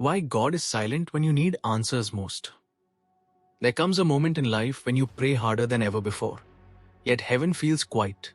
Why God is silent when you need answers most. There comes a moment in life when you pray harder than ever before, yet heaven feels quiet.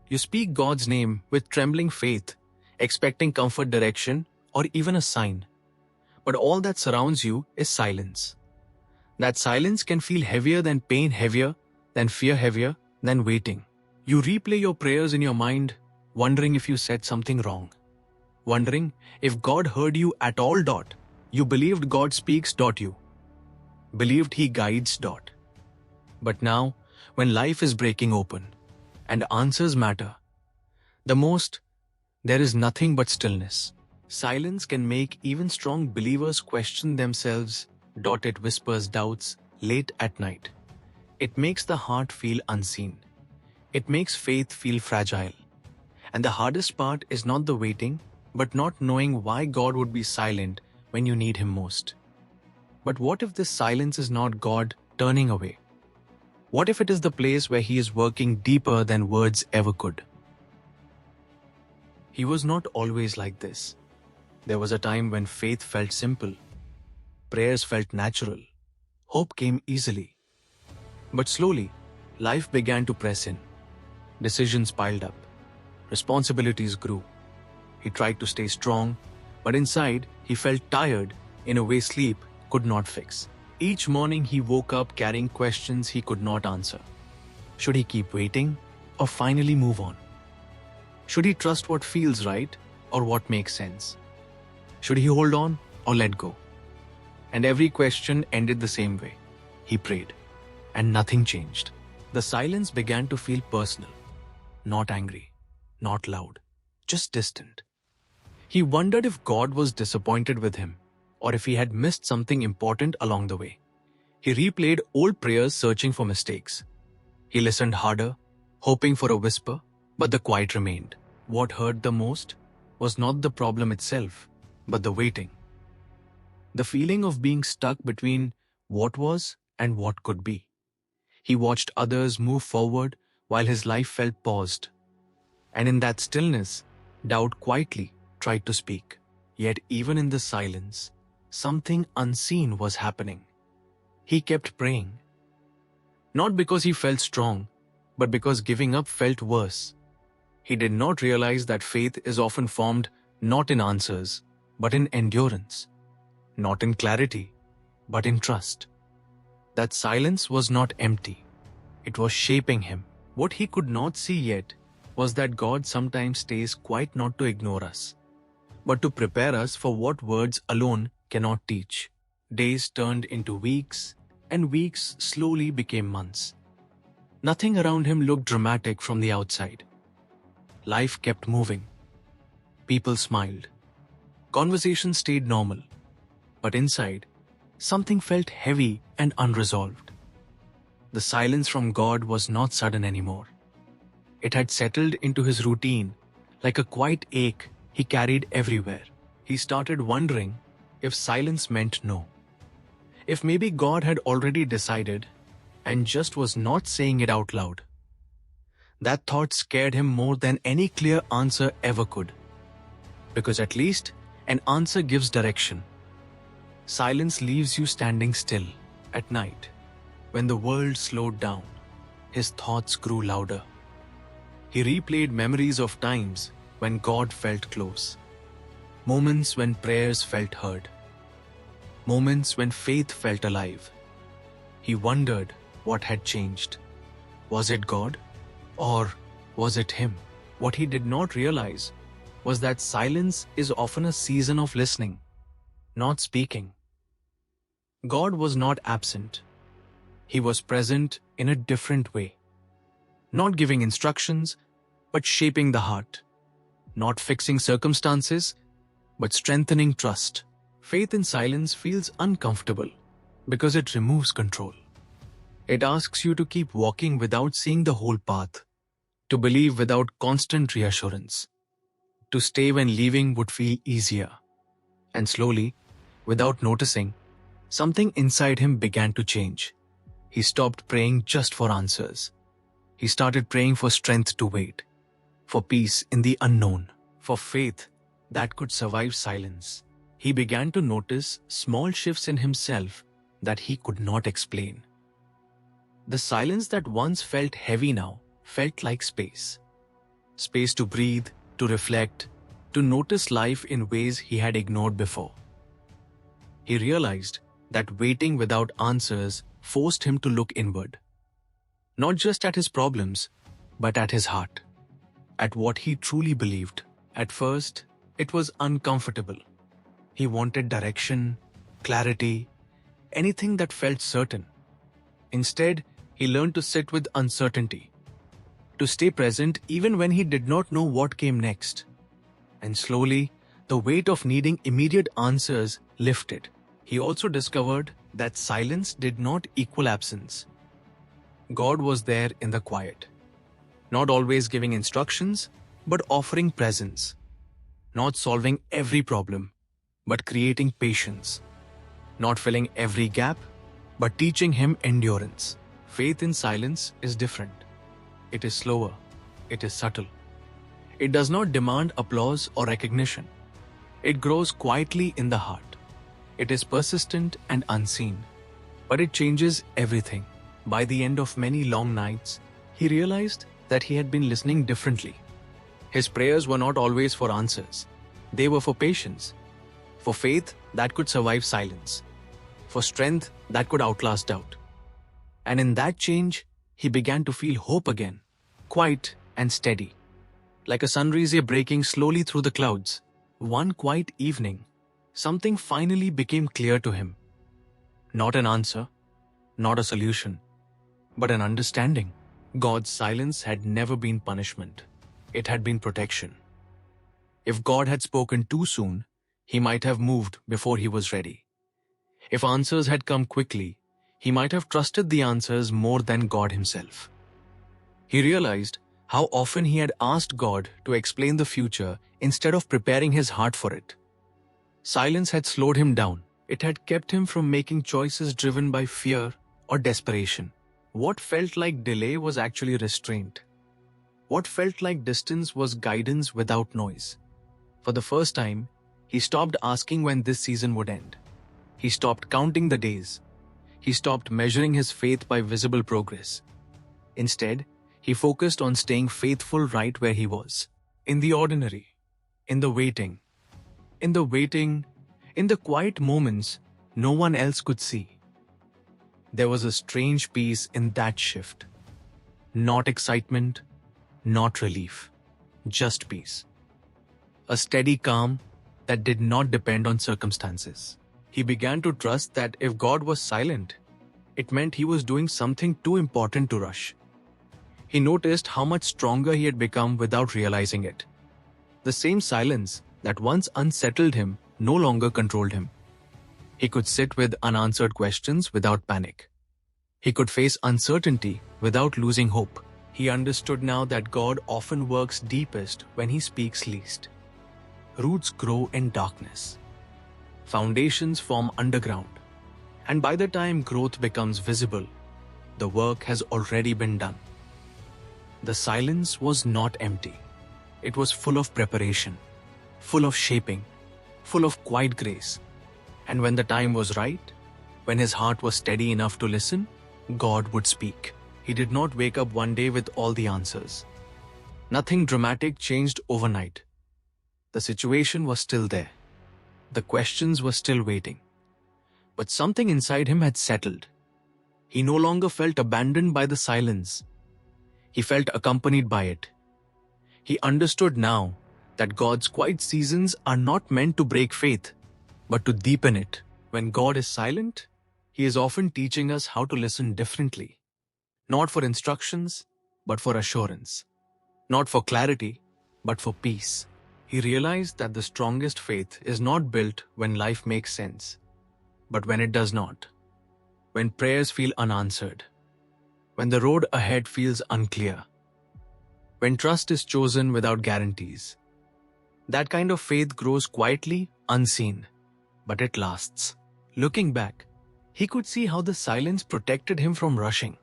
You speak God's name with trembling faith, expecting comfort, direction, or even a sign. But all that surrounds you is silence. That silence can feel heavier than pain, heavier than fear, heavier than waiting. You replay your prayers in your mind, wondering if you said something wrong. Wondering if God heard you at all. You believed God speaks.You. Believed He guides.But. But now, when life is breaking open, and answers matter the most, there is nothing but stillness. Silence can make even strong believers question themselves. It whispers doubts late at night. It makes the heart feel unseen. It makes faith feel fragile. And the hardest part is not the waiting, but not knowing why God would be silent when you need Him most. But what if this silence is not God turning away? What if it is the place where He is working deeper than words ever could? He was not always like this. There was a time when faith felt simple, prayers felt natural, hope came easily. But slowly, life began to press in. Decisions piled up. Responsibilities grew. He tried to stay strong, but inside he felt tired in a way sleep could not fix. Each morning he woke up carrying questions he could not answer. Should he keep waiting or finally move on? Should he trust what feels right or what makes sense? Should he hold on or let go? And every question ended the same way. He prayed, and nothing changed. The silence began to feel personal, not angry, not loud, just distant. He wondered if God was disappointed with him, or if he had missed something important along the way. He replayed old prayers searching for mistakes. He listened harder, hoping for a whisper, but the quiet remained. What hurt the most was not the problem itself, but the waiting. The feeling of being stuck between what was and what could be. He watched others move forward while his life felt paused. And in that stillness, doubt quietly tried to speak. Yet even in the silence, something unseen was happening. He kept praying. Not because he felt strong, but because giving up felt worse. He did not realize that faith is often formed not in answers, but in endurance. Not in clarity, but in trust. That silence was not empty. It was shaping him. What he could not see yet was that God sometimes stays quiet not to ignore us, but to prepare us for what words alone cannot teach. Days turned into weeks, and weeks slowly became months. Nothing around him looked dramatic from the outside. Life kept moving. People smiled. Conversations stayed normal. But inside, something felt heavy and unresolved. The silence from God was not sudden anymore. It had settled into his routine, like a quiet ache he carried everywhere. He started wondering if silence meant no. If maybe God had already decided and just was not saying it out loud. That thought scared him more than any clear answer ever could. Because at least an answer gives direction. Silence leaves you standing still at night. When the world slowed down, his thoughts grew louder. He replayed memories of times when God felt close. Moments when prayers felt heard. Moments when faith felt alive. He wondered what had changed. Was it God? Or was it him? What he did not realize was that silence is often a season of listening, not speaking. God was not absent. He was present in a different way. Not giving instructions, but shaping the heart. Not fixing circumstances, but strengthening trust. Faith in silence feels uncomfortable because it removes control. It asks you to keep walking without seeing the whole path, to believe without constant reassurance, to stay when leaving would feel easier. And slowly, without noticing, something inside him began to change. He stopped praying just for answers. He started praying for strength to wait, for peace in the unknown, for faith that could survive silence. he began to notice small shifts in himself that he could not explain. The silence that once felt heavy now felt like space. Space to breathe, to reflect, to notice life in ways he had ignored before. He realized that waiting without answers forced him to look inward. Not just at his problems, but at his heart, at what he truly believed. At first, it was uncomfortable. He wanted direction, clarity, anything that felt certain. Instead, he learned to sit with uncertainty, to stay present even when he did not know what came next. And slowly, the weight of needing immediate answers lifted. He also discovered that silence did not equal absence. God was there in the quiet, not always giving instructions, but offering presence, not solving every problem, but creating patience, not filling every gap, but teaching him endurance. Faith in silence is different. It is slower. It is subtle. It does not demand applause or recognition. It grows quietly in the heart. It is persistent and unseen, but it changes everything. By the end of many long nights, he realized that he had been listening differently. His prayers were not always for answers. They were for patience, for faith that could survive silence, for strength that could outlast doubt. And in that change, he began to feel hope again, quiet and steady, like a sunrise breaking slowly through the clouds. One quiet evening, something finally became clear to him. Not an answer, not a solution, but an understanding. God's silence had never been punishment. It had been protection. If God had spoken too soon, he might have moved before he was ready. If answers had come quickly, he might have trusted the answers more than God himself. He realized how often he had asked God to explain the future instead of preparing his heart for it. Silence had slowed him down. It had kept him from making choices driven by fear or desperation. What felt like delay was actually restraint. What felt like distance was guidance without noise. For the first time, he stopped asking when this season would end. He stopped counting the days. He stopped measuring his faith by visible progress. Instead, he focused on staying faithful right where he was. In the ordinary, in the waiting, in the quiet moments no one else could see. There was a strange peace in that shift. Not excitement, not relief, just peace. A steady calm that did not depend on circumstances. He began to trust that if God was silent, it meant he was doing something too important to rush. He noticed how much stronger he had become without realizing it. The same silence that once unsettled him no longer controlled him. He could sit with unanswered questions without panic. He could face uncertainty without losing hope. He understood now that God often works deepest when he speaks least. Roots grow in darkness. Foundations form underground. And by the time growth becomes visible, the work has already been done. The silence was not empty. It was full of preparation, full of shaping, full of quiet grace. And when the time was right, when his heart was steady enough to listen, God would speak. He did not wake up one day with all the answers. Nothing dramatic changed overnight. The situation was still there. The questions were still waiting. But something inside him had settled. He no longer felt abandoned by the silence. He felt accompanied by it. He understood now that God's quiet seasons are not meant to break faith, but to deepen it. When God is silent, he is often teaching us how to listen differently. Not for instructions, but for assurance. Not for clarity, but for peace. He realized that the strongest faith is not built when life makes sense, but when it does not. When prayers feel unanswered. When the road ahead feels unclear. When trust is chosen without guarantees. That kind of faith grows quietly, unseen, but it lasts. Looking back, he could see how the silence protected him from rushing,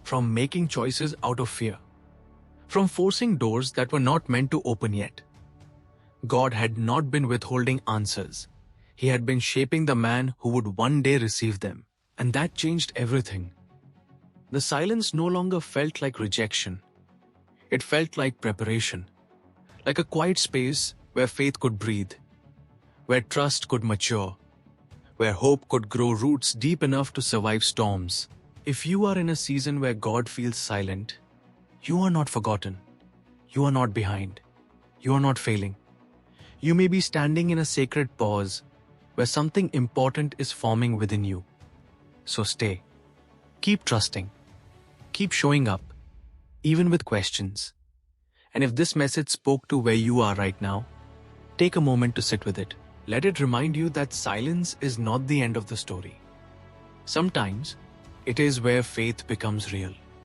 from making choices out of fear, from forcing doors that were not meant to open yet. God had not been withholding answers. He had been shaping the man who would one day receive them. And that changed everything. The silence no longer felt like rejection. It felt like preparation, like a quiet space where faith could breathe, where trust could mature, where hope could grow roots deep enough to survive storms. If you are in a season where God feels silent, you are not forgotten. You are not behind. You are not failing. You may be standing in a sacred pause where something important is forming within you. So stay. Keep trusting. Keep showing up, even with questions. And if this message spoke to where you are right now, take a moment to sit with it. Let it remind you that silence is not the end of the story. Sometimes, it is where faith becomes real.